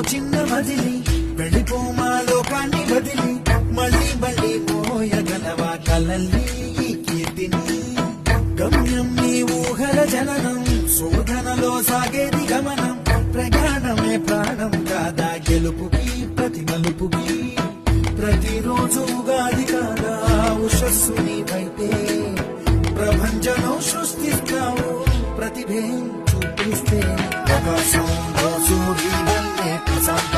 చిన్న మదిలి వెళ్ళిపోమా లోకాన్ని వదిలి మళ్ళీ మళ్ళీ మోయగలవా కలల్ని ఈ కీర్తిని గమ్యం నీ ఊహల జననం శోధనలో సాగేది గమనం ప్రయాణమే ప్రాణం కాదా గెలుపుకి ప్రతి మలుపుకి ప్రతిరోజు ఉగాది కాదా ఉషస్సు నీవైతే ప్రభంజనం సృష్టిస్తావు ప్రతిభే చూపిస్తే ఆకాశంలో సూర్యుడల్లే ప్రశాంత